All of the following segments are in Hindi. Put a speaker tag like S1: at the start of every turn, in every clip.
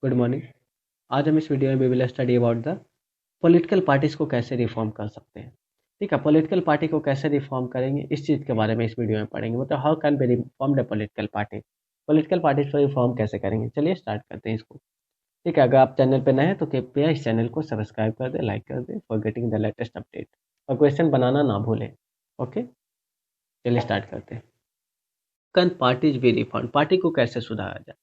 S1: Good morning. आज हम इस वीडियो में we will study about the political parties को कैसे रिफॉर्म कर सकते हैं। ठीक है, पॉलिटिकल पार्टी को कैसे रिफॉर्म करेंगे इस चीज़ के बारे में इस वीडियो में पढ़ेंगे। मतलब how can be reform the political party, political parties को रिफॉर्म कैसे करेंगे। चलिए स्टार्ट करते हैं इसको। ठीक है, अगर आप चैनल पर नए हैं तो कृपया इस चैनल को सब्सक्राइब कर दें, लाइक कर दें for getting the latest update, और क्वेश्चन बनाना ना भूलें। ओके, चलिए स्टार्ट करते हैं। Can parties be reform, party को कैसे सुधारा जाए।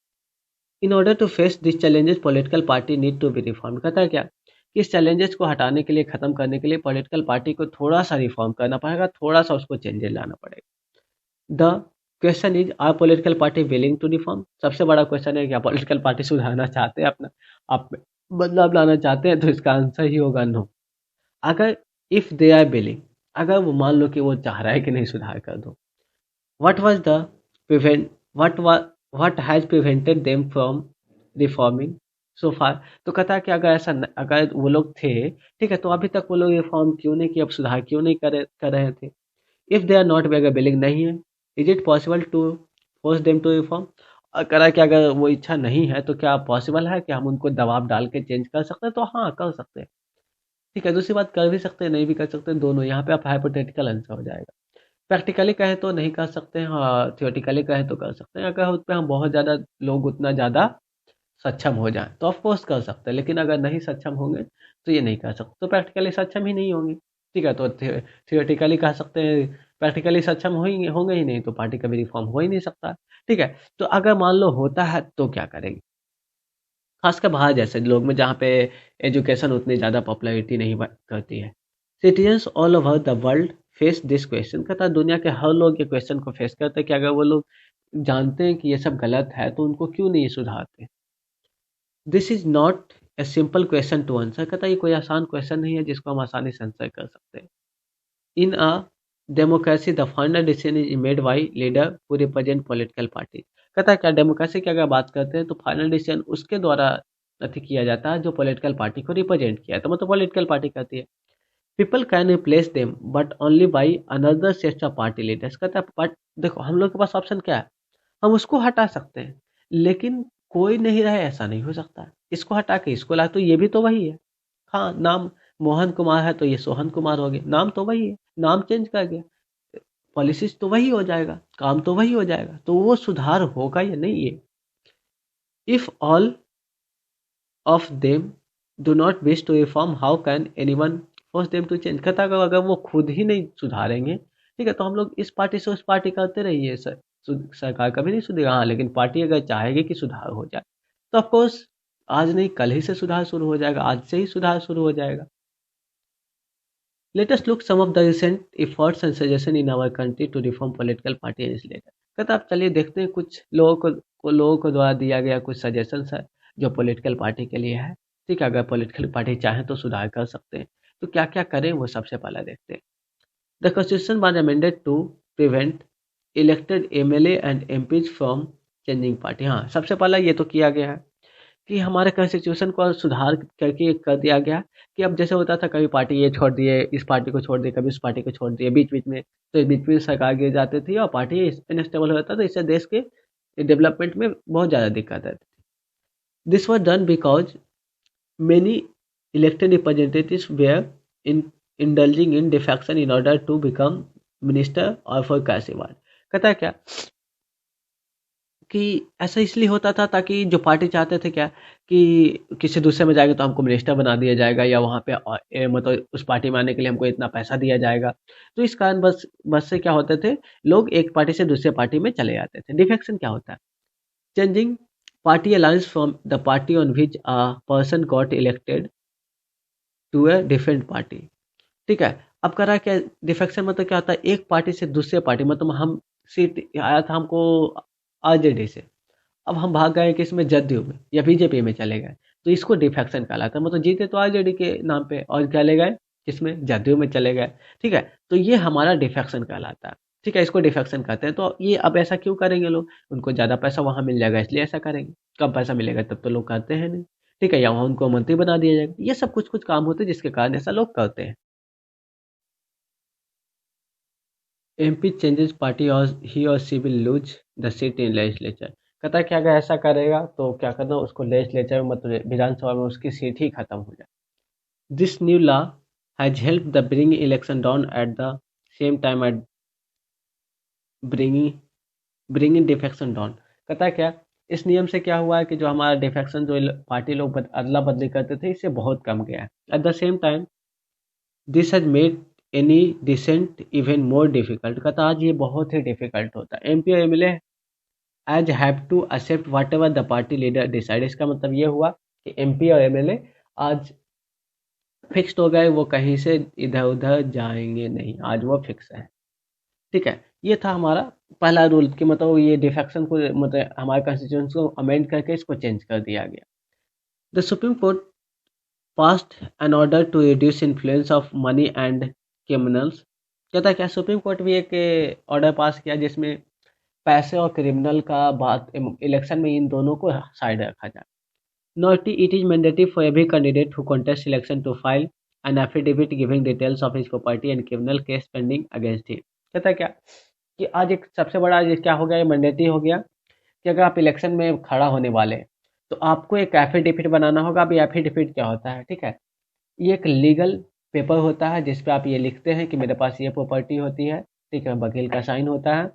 S1: In order to face this challenges political party need to be reform. कहता है क्या कि इस चैलेंजेस को हटाने के लिए, खत्म करने के लिए पॉलिटिकल पार्टी को थोड़ा सा रिफॉर्म करना पड़ेगा, थोड़ा सा उसको चेंजेस लाना पड़ेगा। The question is, are political party willing to reform. सबसे बड़ा क्वेश्चन है, क्या पॉलिटिकल पार्टी सुधारना चाहते हैं, अपना आप में बदलाव लाना चाहते हैं। तो इसका आंसर ही होगा नो। अगर इफ दे आर विलिंग, अगर वो मान लो कि वो चाह रहा है कि नहीं सुधार कर दो, what was the prevent what has prevented them from reforming so far। तो कहता है कि अगर ऐसा अगर वो लोग थे, ठीक है, तो अभी तक वो लोग रिफॉर्म क्यों नहीं किया, अब सुधार क्यों नहीं कर रहे थे। If they are not willing, नहीं है, is it possible to force them to reform. करा कि अगर वो इच्छा नहीं है तो क्या पॉसिबल है कि हम उनको दबाव डाल के चेंज कर सकते हैं। तो हाँ, कर सकते हैं। ठीक है, दूसरी बात, कर भी सकते हैं, नहीं भी कर सकते, दोनों। यहाँ पे आप हाइपोथेटिकल आंसर हो जाएगा। प्रैक्टिकली कहें तो नहीं कर सकते हैं, हाँ थियोटिकली कहें तो कर सकते हैं। अगर उस पर हम बहुत ज़्यादा लोग उतना ज़्यादा सक्षम हो जाएं तो ऑफ कोर्स कर सकते हैं, लेकिन अगर नहीं सक्षम होंगे तो ये नहीं कर सकते, तो प्रैक्टिकली सक्षम ही नहीं होंगे। ठीक है, तो थियोटिकली कह सकते हैं, प्रैक्टिकली सक्षम होंगे होंगे ही नहीं तो पार्टी का भी रिफॉर्म हो ही नहीं सकता। ठीक है, तो अगर मान लो होता है तो क्या करेंगे, खासकर बाहर जैसे लोग में जहाँ पे एजुकेशन उतनी ज़्यादा पॉपुलैरिटी नहीं करती है। Citizens all over the world face this question. कहता है दुनिया के हर लोग ये क्वेश्चन को फेस करते हैं कि अगर वो लोग जानते हैं कि ये सब गलत है तो उनको क्यों नहीं सुधारते। This is not a simple question to answer. कहता है ये कोई आसान क्वेश्चन नहीं है जिसको हम आसानी से आंसर कर सकते हैं। In a democracy the final decision is made by leader who represent political party. कहता है क्या डेमोक्रेसी की अगर बात करते हैं तो फाइनल डिसीजन उसके द्वारा अति किया जाता है जो पॉलिटिकल पार्टी को रिप्रेजेंट किया है, तो मतलब पॉलिटिकल पार्टी करती है। People can replace them but only by another set of party leaders. कहता है बट देखो हम लोग के पास ऑप्शन क्या है, हम उसको हटा सकते हैं, लेकिन कोई नहीं रहे ऐसा नहीं हो सकता। इसको हटा के इसको ला तो ये भी तो वही है। हाँ, नाम मोहन कुमार है तो ये सोहन कुमार हो गया, नाम तो वही है, नाम चेंज कर गया, पॉलिसीज तो वही हो जाएगा, काम तो वही हो जाएगा, तो वो सुधार होगा या नहीं ये। If all of them do not wish to reform how can anyone force them to change. कहता है अगर वो खुद ही नहीं सुधारेंगे, ठीक है, तो हम लोग इस पार्टी से उस पार्टी करते रहिए सर, सरकार कभी नहीं सुधरेगा। हाँ, लेकिन पार्टी अगर चाहेगी कि सुधार हो जाए तो ऑफकोर्स आज नहीं कल ही से सुधार शुरू हो जाएगा, आज से ही सुधार शुरू हो जाएगा। Let us look some of the recent efforts and suggestions in our country to reform political party legislature। कहता आप चलिए देखते हैं कुछ लोगों को द्वारा दिया गया कुछ सजेशंस है जो पॉलिटिकल पार्टी के लिए है। ठीक है, अगर पॉलिटिकल पार्टी चाहें तो सुधार कर सकते हैं, तो क्या क्या करें वो सबसे पहले देखते हैं। The constitution was amended to prevent elected MLA and MPs from changing party. हाँ, सबसे पहला ये तो किया गया है कि हमारे कॉन्स्टिट्यूशन को सुधार करके कर दिया गया कि अब जैसे होता था कभी पार्टी ये छोड़ दिए, इस पार्टी को छोड़ दिए, कभी उस पार्टी को छोड़ दिए, बीच बीच में, तो बीच में सरकार गिर जाती थी और पार्टी इनस्टेबल हो जाता था। इससे देश के डेवलपमेंट में बहुत ज़्यादा दिक्कत आती थी। This was done because many elected representatives were in indulging in defection in order to become minister or for कैसेवाल। कहता है क्या कि ऐसा इसलिए होता था ताकि जो पार्टी चाहते थे क्या कि किसी दूसरे में जाएगा तो हमको मिनिस्टर बना दिया जाएगा, या वहाँ पे मतलब उस पार्टी में आने के लिए हमको इतना पैसा दिया जाएगा। तो इस कारण बस बस से क्या होते थे, लोग एक पार्टी से दूसरे पार्टी में चले जाते थे। डिफेक्शन क्या होता है, changing party alliance from the party on which a person got elected to a different party. ठीक है, अब करा क्या, डिफेक्शन मतलब क्या होता है, एक पार्टी से दूसरे पार्टी, मतलब हम सीट आया था हमको आरजेडी से, अब हम भाग गए किसमें, जदयू में या बीजेपी में चले गए, तो इसको डिफेक्शन कहलाता है। मतलब जीते तो आरजेडी के नाम पे और चले गए किसमें, जदयू में चले गए। ठीक है, तो ये हमारा डिफेक्शन कहलाता है। ठीक है, इसको डिफेक्शन कहते हैं। तो ये अब ऐसा क्यों करेंगे लोग, उनको ज़्यादा पैसा वहाँ मिल जाएगा इसलिए ऐसा करेंगे, कम पैसा मिलेगा तब तो लोग करते हैं नहीं। ठीक है, या वहाँ उनको मंत्री बना दिया जाएगा। ये सब कुछ कुछ काम होते हैं जिसके कारण ऐसा लोग करते हैं। MP changes party or he or she will lose the seat in legislature। कहता है कि अगर ऐसा करेगा तो क्या करना, उसको लेजिस्लेचर में मतलब विधानसभा में उसकी सीट ही खत्म हो जाए। This new law has help the bring election down at the same time at bringing bringing defection down. कहता है क्या, इस नियम से क्या हुआ है कि जो हमारा डिफेक्शन जो पार्टी लोग अदला बदली करते थे इससे बहुत कम गया है। At the same time this has made any dissent even more difficult. कहता आज ये बहुत ही डिफिकल्ट होता है। एमपी और MLA as have to accept whatever the party leader decide. इसका मतलब ये हुआ कि एमपी और एमएलए आज फिक्स्ड हो गए, वो कहीं से इधर उधर जाएंगे नहीं, आज वो फिक्स है। ठीक है, ये था हमारा पहला रूल कि मतलब ये डिफेक्शन को मतलब हमारे कॉन्स्टिट्यूशन को अमेंड करके इसको चेंज कर दिया गया। The Supreme Court passed an order to reduce influence of money and criminals. कहता है क्या, सुप्रीम कोर्ट भी एक ऑर्डर पास किया जिसमें पैसे और क्रिमिनल का बात इलेक्शन में इन दोनों को साइड रखा जाए। Not it is mandatory for every candidate who contests election to file an affidavit giving details of his property and criminal case pending against him। कहता है क्या कि आज एक सबसे बड़ा आज क्या हो गया, ये मैंडेटरी हो गया कि अगर आप इलेक्शन में खड़ा होने वाले हैं तो आपको एक एफिडेविट बनाना होगा। अभी एफिडेविट क्या होता है, ठीक है, ये एक लीगल पेपर होता है जिसपे आप ये लिखते हैं कि मेरे पास ये प्रॉपर्टी होती है, ठीक है, वकील का साइन होता है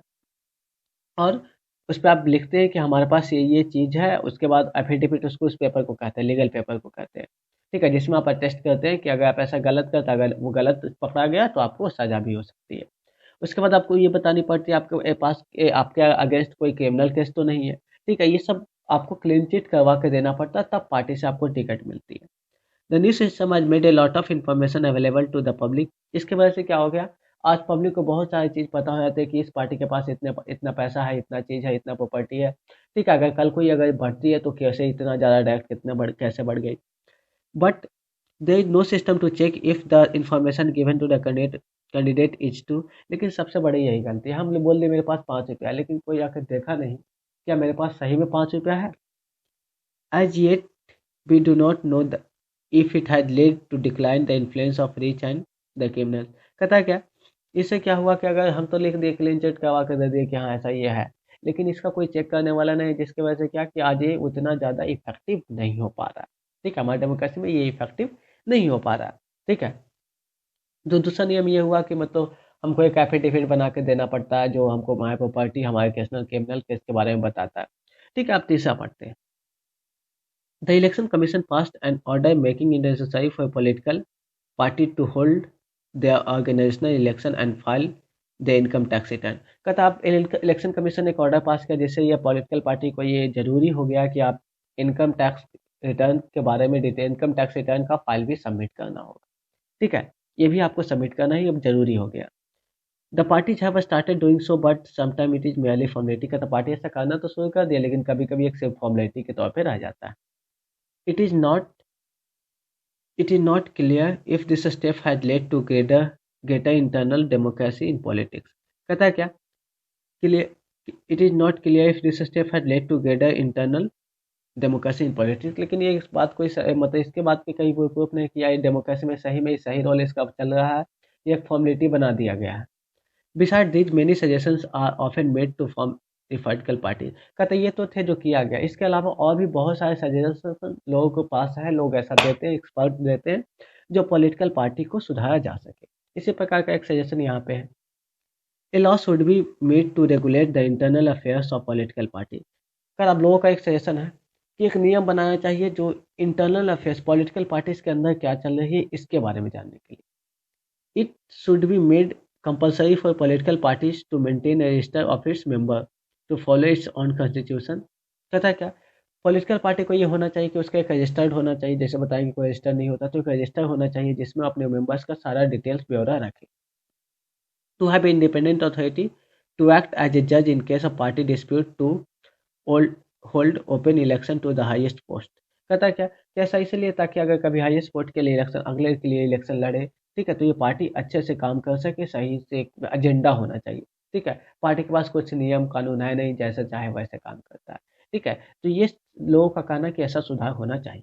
S1: और उस पे आप लिखते हैं कि हमारे पास ये चीज़ है। उसके बाद एफिडेविट उसको उस पेपर को कहते हैं, लीगल पेपर को कहते हैं। ठीक है, जिसमें आप अटेस्ट करते हैं कि अगर आप ऐसा गलत करते, अगर वो गलत पकड़ा गया तो आपको सज़ा भी हो सकती है। उसके बाद आपको ये बतानी पड़ती है आपके पास आपके अगेंस्ट कोई क्रिमिनल केस तो नहीं है। ठीक है, ये सब आपको क्लीन चिट करवा के देना पड़ता है, तब पार्टी से आपको टिकट मिलती है। The new system has made a lot of information available to the public. इसके वजह से क्या हो गया, आज पब्लिक को बहुत सारी चीज़ पता हो जाती है कि इस पार्टी के पास इतना पैसा है, इतना चीज़ है, इतना प्रॉपर्टी है। ठीक है, अगर कल कोई अगर बढ़ती है तो कैसे इतना ज़्यादा डायरेक्ट कितने कैसे बढ़ गई। But there is no system to check if the information given to the candidate is true. लेकिन सबसे बड़ी यही गलती है, हम बोल दे मेरे पास 5 रुपया, लेकिन कोई आकर देखा नहीं क्या मेरे पास सही में 5 रुपया है। As yet we do not know if it had led to decline the influence of rich and the criminal। कहता है क्या, इससे क्या हुआ कि अगर हम तो लिख दिए क्लीन चिट करवा कर दे दिए कि हाँ ऐसा ये है, लेकिन इसका कोई चेक करने वाला नहीं, जिसकी वजह से क्या कि आज ये उतना ज़्यादा इफेक्टिव नहीं हो पा रहा। ठीक है, हमारे डेमोक्रेसी में ये इफेक्टिव नहीं हो पा रहा। ठीक है, जो दूसरा नियम ये हुआ कि मतलब हमको एक एफिडेविट बना के देना पड़ता है जो हमको हमारे प्रॉपर्टी, हमारे क्रिमिनल केस के बारे में बताता है। ठीक है, आप तीसरा पढ़ते हैं। The Election Commission passed an order making it necessary for a political party to hold their organizational election and file the income tax return। कहता आप इलेक्शन कमीशन ने एक ऑर्डर पास किया जिससे ये पॉलिटिकल पार्टी को ये जरूरी हो गया कि आप इनकम टैक्स रिटर्न के बारे में डिटेल इनकम टैक्स रिटर्न का फाइल भी सबमिट करना होगा। ठीक है, ये भी आपको सबमिट करना ही अब जरूरी हो गया। The parties have started doing so but sometime it is merely formality. कहता पार्टी ऐसा करना तो शुरू कर दिया लेकिन कभी कभी एक सिर्फ फॉर्मेलिटी के तौर पर रह जाता है। It is not clear if this step had led to greater internal democracy in politics। कहता है क्या, it is not clear if this step had led to greater internal democracy in politics। लेकिन ये इस बात को मतलब इसके बात पे कहीं प्रूफ नहीं किया डेमोक्रेसी में सही रोल इसका चल रहा है, ये एक फॉर्मेलिटी बना दिया गया है। Besides these, many suggestions are often made to form a political party। कहते ये तो थे जो किया गया, इसके अलावा और भी बहुत सारे सजेशन लोगों के पास है, लोग ऐसा देते हैं, एक्सपर्ट देते हैं जो पॉलिटिकल पार्टी को सुधारा जा सके। इसी प्रकार का एक सजेशन यहाँ पे है, a law should be made to regulate the internal affairs of political party. कर अब लोगों का एक सजेशन है कि एक नियम बनाना चाहिए जो इंटरनल अफेयर्स पॉलिटिकल पार्टीज के अंदर क्या चल रही है इसके बारे में जानने के लिए। It should be made compulsory for political parties to maintain a register of its member to follow its own constitution। कहता है क्या, पॉलिटिकल पार्टी को ये होना चाहिए कि उसका एक रजिस्टर्ड होना चाहिए, जैसे बताएंगे कोई रजिस्टर नहीं होता तो एक रजिस्टर होना चाहिए जिसमें अपने मेंबर्स का सारा डिटेल्स ब्यौरा रखे। To have independent authority to act as a जज in case of party dispute to hold open election to the highest post. कहता है क्या, कैसा इसलिए ताकि अगर कभी हाईएस्ट पोस्ट के लिए इलेक्शन अगले के लिए इलेक्शन लड़े, ठीक है, तो ये पार्टी अच्छे से काम कर सके, सही से एक एजेंडा होना चाहिए। ठीक है, पार्टी के पास कुछ नियम कानून है नहीं, जैसे चाहे वैसे काम करता है। ठीक है, तो ये लोगों का कहना कि ऐसा सुधार होना चाहिए।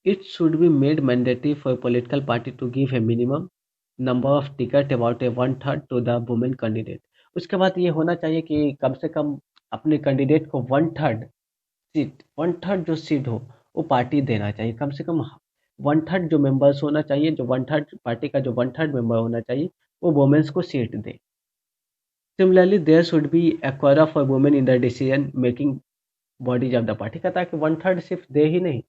S1: It should be made mandatory for political party to give a minimum number of ticket about a 1/3 to the women candidate. उसके बाद ये होना चाहिए कि कम से कम अपने कैंडिडेट को वन थर्ड जो सीट हो वो पार्टी देना चाहिए, कम से कम वन थर्ड जो मेंबर्स होना चाहिए, जो वन थर्ड पार्टी का जो वन थर्ड मेंबर होना चाहिए वो वुमेन्स को सीट दे। Similarly there should be a quota for women in the decision making bodies of the party. कहता है कि वन थर्ड सिर्फ दे ही नहीं,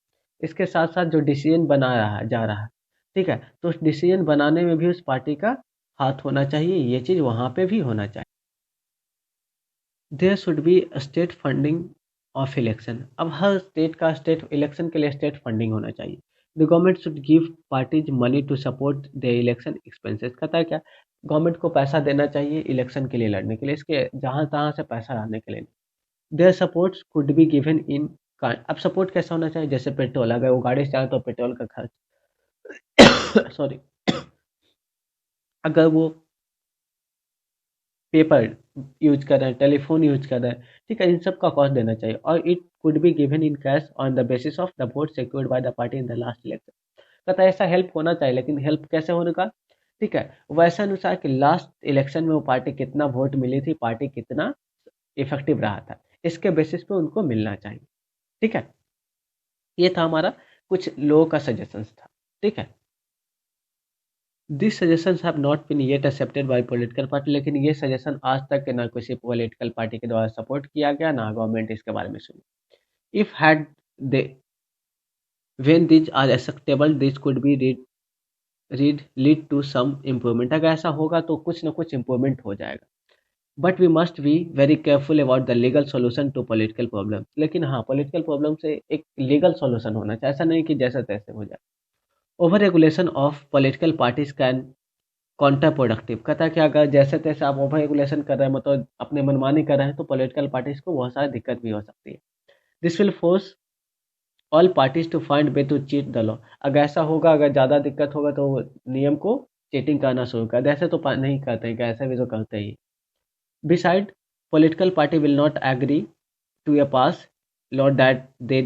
S1: इसके साथ साथ जो डिसीजन बना रहा है जा रहा है, ठीक है, तो उस डिसीजन बनाने में भी उस पार्टी का हाथ होना चाहिए, ये चीज़ वहाँ पे भी होना चाहिए। There should be state funding of election. अब हर स्टेट का स्टेट इलेक्शन के लिए स्टेट फंडिंग होना चाहिए। The government should give parties money to support the election expenses. कहता है क्या, गवर्नमेंट को पैसा देना चाहिए इलेक्शन के लिए लड़ने के लिए, इसके जहाँ तहाँ से पैसा लाने के लिए। Their supports could be given in kind. अब सपोर्ट कैसा होना चाहिए, जैसे पेट्रोल, अगर वो गाड़ी से जाए तो पेट्रोल का खर्च सॉरी, अगर वो पेपर यूज कर रहे हैं, टेलीफोन यूज कर रहे हैं, ठीक है, इन सब का कॉस्ट देना चाहिए। और it could be given in cash on the basis of the vote secured by the party in the last election. कहता है ऐसा हेल्प होना चाहिए, लेकिन हेल्प कैसे होने का, ठीक है, वैसे अनुसार कि लास्ट इलेक्शन में वो पार्टी कितना वोट मिली थी, पार्टी कितना इफेक्टिव रहा था, इसके बेसिस पे उनको मिलना चाहिए। ठीक है, ये था हमारा कुछ लोगों का सजेशंस था। ठीक है, this suggestions have not been yet accepted by political party. लेकिन ये सजेशन आज तक के ना किसी पॉलिटिकल पार्टी के द्वारा सपोर्ट किया गया, ना गवर्नमेंट इसके बारे में सुनी। If had they when these are acceptable this could be read lead to some improvement. अगर ऐसा होगा तो कुछ ना कुछ इम्प्रूवमेंट हो जाएगा। But we must be very careful about the legal solution to political problem. लेकिन हाँ, पॉलिटिकल प्रॉब्लम से एक लीगल सोल्यूशन होना चाहिए, ऐसा नहीं कि जैसा तैसे हो जाए। Over regulation of political parties can counter productive. कहता है कि अगर जैसे तैसे आप ओवर रेगुलेशन कर रहे हैं, मतलब अपने मनमानी कर रहे हैं, तो पॉलिटिकल पार्टीज को बहुत सारी दिक्कत भी हो सकती है। This will force all parties to find way to cheat the law. अगर ऐसा होगा, अगर ज़्यादा दिक्कत होगा तो वो नियम को चीटिंग करना शुरू कर दे। ऐसे तो नहीं करते हैं, ऐसे भी तो करते ही। Beside political party will not agree to a pass law that they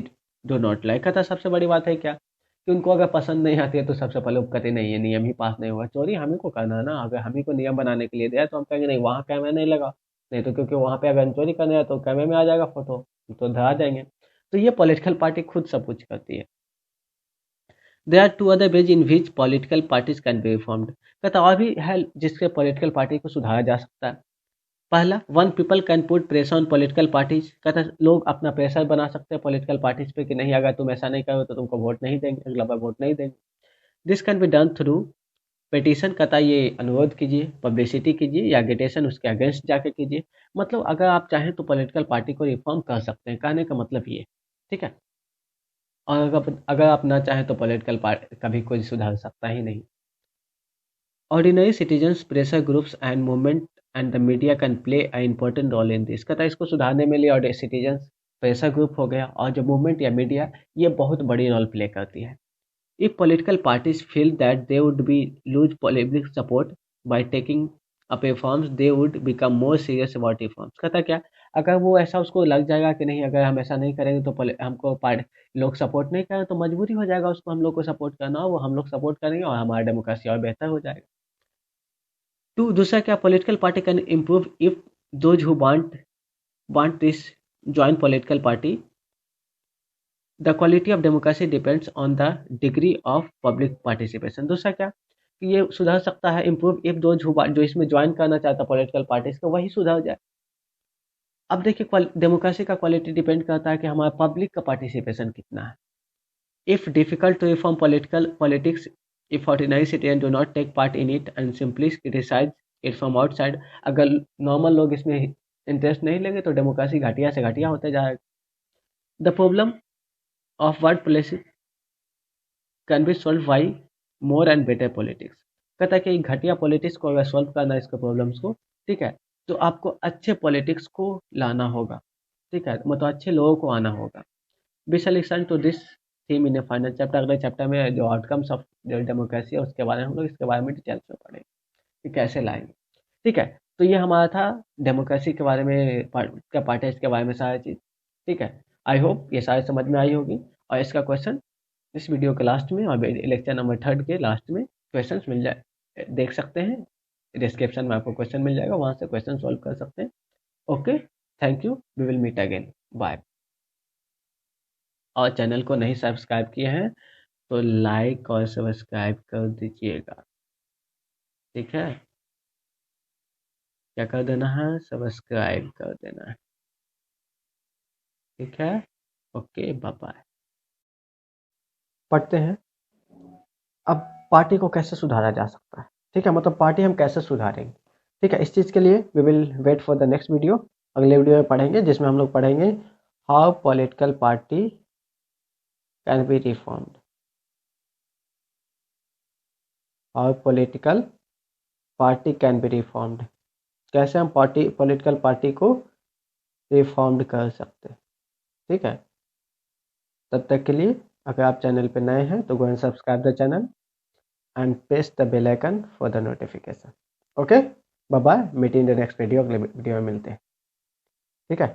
S1: do not like। कहता सबसे बड़ी बात है क्या, कि उनको अगर पसंद नहीं आती है तो सबसे पहले वो कहते नहीं, ये नियम ही पास नहीं होगा। चोरी हम ही को करना है ना, अगर हम ही को नियम बनाने के लिए दिया तो हम कहेंगे नहीं, वहाँ कैमरा नहीं लगा, नहीं तो क्योंकि वहाँ पे अगर हम चोरी करने हैं तो कैमरे में आ जाएगा फोटो, तो धरा जाएंगे। तो ये पॉलिटिकल पार्टी खुद सब कुछ करती है। There are two other ways in which political parties can be reformed. कहता और भी है जिसके पॉलिटिकल पार्टी को सुधारा जा सकता है। पहला, one people can put pressure on political parties. कहता है लोग अपना प्रेशर बना सकते हैं पॉलिटिकल पार्टीज पे कि नहीं, अगर तुम ऐसा नहीं करो तो तुमको वोट नहीं देंगे, अगला बार वोट नहीं देंगे। This can be done through petition. कहता है ये अनुरोध कीजिए, पब्लिसिटी कीजिए, या एगिटेशन उसके अगेंस्ट जाके कीजिए। मतलब अगर आप चाहें तो पॉलिटिकल पार्टी को रिफॉर्म कर सकते हैं, कहने का मतलब ये। ठीक है, और अगर आप ना चाहें तो पॉलिटिकल पार्टी कभी कोई सुधार सकता ही नहीं। Ordinary citizens, pressure groups and movement and the media can play a important role in this. कहता है इसको सुधारने में लिए और सिटीजन्स, प्रेशर ग्रुप हो गया, और जो मूवमेंट या मीडिया, ये बहुत बड़ी रोल प्ले करती है। If political parties feel that they would be lose public support by taking up reforms they would become more serious about reforms. कहता क्या, अगर वो ऐसा उसको लग जाएगा कि नहीं, अगर हम ऐसा नहीं करेंगे तो हमको लोग सपोर्ट नहीं करें, तो मजबूरी हो जाएगा उसको हम लोग को सपोर्ट करना, वो हम लोग सपोर्ट करेंगे और हमारा डेमोक्रेसी और बेहतर हो जाएगा। टू, दूसरा क्या, political party can improve if those who want this join political party. The quality of democracy depends on the degree of public participation. दूसरा क्या, कि ये सुधर सकता है, इम्प्रूव इफ दोज हु जो इसमें ज्वाइन करना चाहता है पॉलिटिकल पार्टीज को, वही सुधर जाए। अब देखिए, डेमोक्रेसी का क्वालिटी डिपेंड करता है कि हमारा पब्लिक का पार्टिसिपेशन कितना है। If difficult to reform politics if ordinary citizens do not take part in it and simply criticize it from outside। अगर नॉर्मल लोग इसमें इंटरेस्ट नहीं लेंगे तो डेमोक्रेसी घटिया से घटिया होते जाएगा। The problem of word policy can be solve by more and better politics. कहता है कि घटिया पॉलिटिक्स को अगर सॉल्व करना है इसके प्रॉब्लम्स को, ठीक है, तो आपको अच्छे पॉलिटिक्स को लाना होगा। ठीक है, मतलब अच्छे लोगों को आना होगा। Be solution to this theme in a final chapter. अगले चैप्टर में जो आउटकम्स ऑफ डेमोक्रेसी है उसके बारे में हम लोग इसके बारे में डिटेल्स में पढ़ेंगे कि कैसे लाएंगे। ठीक है, तो ये हमारा था डेमोक्रेसी के बारे में, पार्टीज के बारे में सारी चीज़। ठीक है, आई होप ये सारी समझ में आई होगी। और इसका क्वेश्चन इस वीडियो के लास्ट में और लेक्चर नंबर 3 के लास्ट में क्वेश्चन मिल जाए, देख सकते हैं, डिस्क्रिप्शन में आपको क्वेश्चन मिल जाएगा, वहाँ से क्वेश्चन सॉल्व कर सकते हैं। Okay, thank you, we will meet again, bye. और चैनल को नहीं सब्सक्राइब किए हैं तो लाइक और सब्सक्राइब कर दीजिएगा, ठीक है। क्या कर देना है, सब्सक्राइब कर देना है, ठीक है। Okay, bye bye. पढ़ते हैं अब पार्टी को कैसे सुधारा जा सकता है, ठीक है, मतलब पार्टी हम कैसे सुधारेंगे, ठीक है। इस चीज़ के लिए we will wait for the next video, अगले वीडियो में पढ़ेंगे, जिसमें हम लोग पढ़ेंगे how political party can be reformed, how political party can be reformed, कैसे हम पॉलिटिकल पार्टी को रिफॉर्म्ड कर सकते हैं, ठीक है। तब तक के लिए अगर आप चैनल पे नए हैं तो go and subscribe the channel and press the bell icon for the notification. Okay, bye bye, meet in the next video, अगले वीडियो में मिलते हैं, ठीक है।